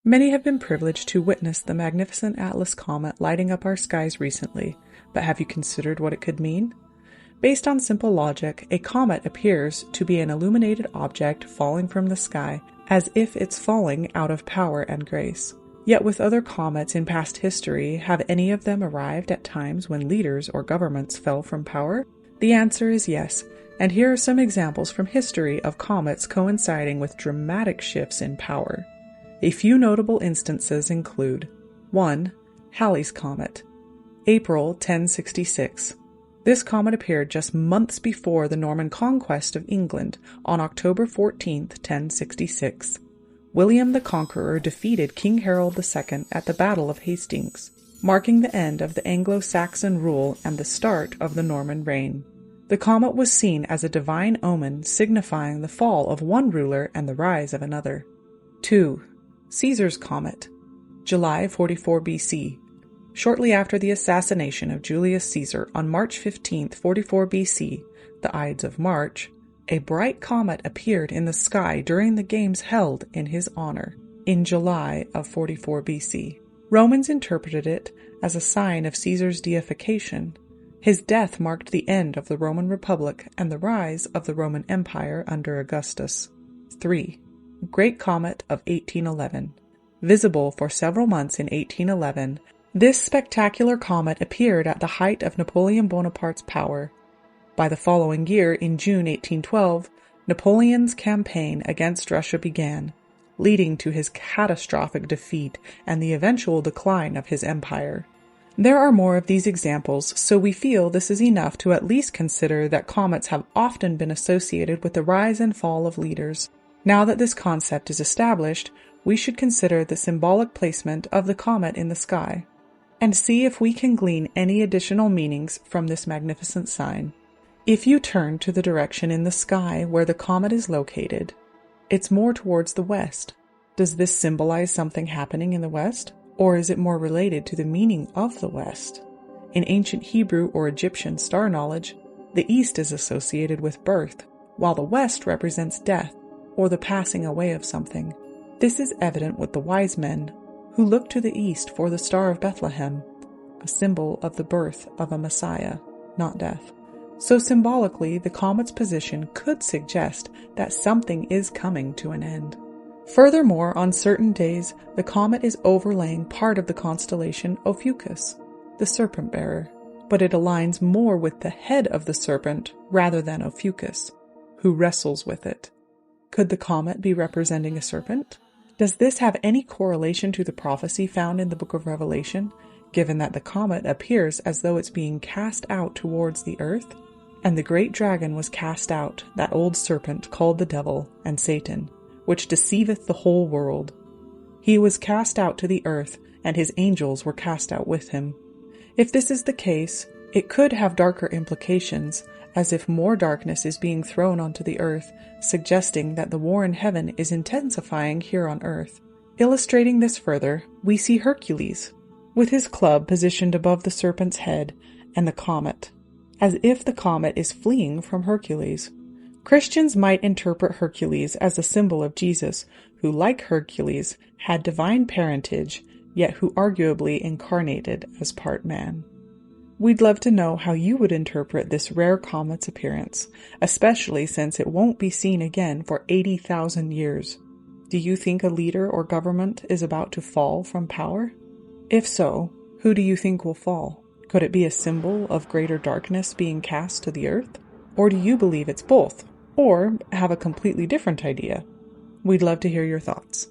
Many have been privileged to witness the magnificent Atlas comet lighting up our skies recently, but have you considered what it could mean? Based on simple logic, a comet appears to be an illuminated object falling from the sky, as if it's falling out of power and grace. Yet with other comets in past history, have any of them arrived at times when leaders or governments fell from power? The answer is yes, and here are some examples from history of comets coinciding with dramatic shifts in power. A few notable instances include 1. Halley's Comet, April 1066. This comet appeared just months before the Norman conquest of England on October 14, 1066. William the Conqueror defeated King Harold II at the Battle of Hastings, marking the end of the Anglo-Saxon rule and the start of the Norman reign. The comet was seen as a divine omen signifying the fall of one ruler and the rise of another. 2. Caesar's Comet, July 44 BC. Shortly after the assassination of Julius Caesar on March 15, 44 BC, the Ides of March, a bright comet appeared in the sky during the games held in his honor in July of 44 BC. Romans interpreted it as a sign of Caesar's deification. His death marked the end of the Roman Republic and the rise of the Roman Empire under Augustus. 3. Great Comet of 1811. Visible for several months in 1811, this spectacular comet appeared at the height of Napoleon Bonaparte's power. By the following year, in June 1812, Napoleon's campaign against Russia began, leading to his catastrophic defeat and the eventual decline of his empire. There are more of these examples, so we feel this is enough to at least consider that comets have often been associated with the rise and fall of leaders. Now that this concept is established, we should consider the symbolic placement of the comet in the sky, and see if we can glean any additional meanings from this magnificent sign. If you turn to the direction in the sky where the comet is located, it's more towards the west. Does this symbolize something happening in the west, or is it more related to the meaning of the west? In ancient Hebrew or Egyptian star knowledge, the east is associated with birth, while the west represents death, or the passing away of something. This is evident with the wise men, who looked to the east for the Star of Bethlehem, a symbol of the birth of a Messiah, not death. So symbolically, the comet's position could suggest that something is coming to an end. Furthermore, on certain days, the comet is overlaying part of the constellation Ophiuchus, the serpent bearer, but it aligns more with the head of the serpent rather than Ophiuchus, who wrestles with it. Could the comet be representing a serpent? Does this have any correlation to the prophecy found in the book of Revelation, given that the comet appears as though it's being cast out towards the earth? And the great dragon was cast out, that old serpent called the devil and Satan, which deceiveth the whole world. He was cast out to the earth, and his angels were cast out with him. If this is the case, it could have darker implications, as if more darkness is being thrown onto the earth, suggesting that the war in heaven is intensifying here on earth. Illustrating this further, we see Hercules, with his club positioned above the serpent's head, and the comet, as if the comet is fleeing from Hercules. Christians might interpret Hercules as a symbol of Jesus, who, like Hercules, had divine parentage, yet who arguably incarnated as part man. We'd love to know how you would interpret this rare comet's appearance, especially since it won't be seen again for 80,000 years. Do you think a leader or government is about to fall from power? If so, who do you think will fall? Could it be a symbol of greater darkness being cast to the earth? Or do you believe it's both? Or have a completely different idea? We'd love to hear your thoughts.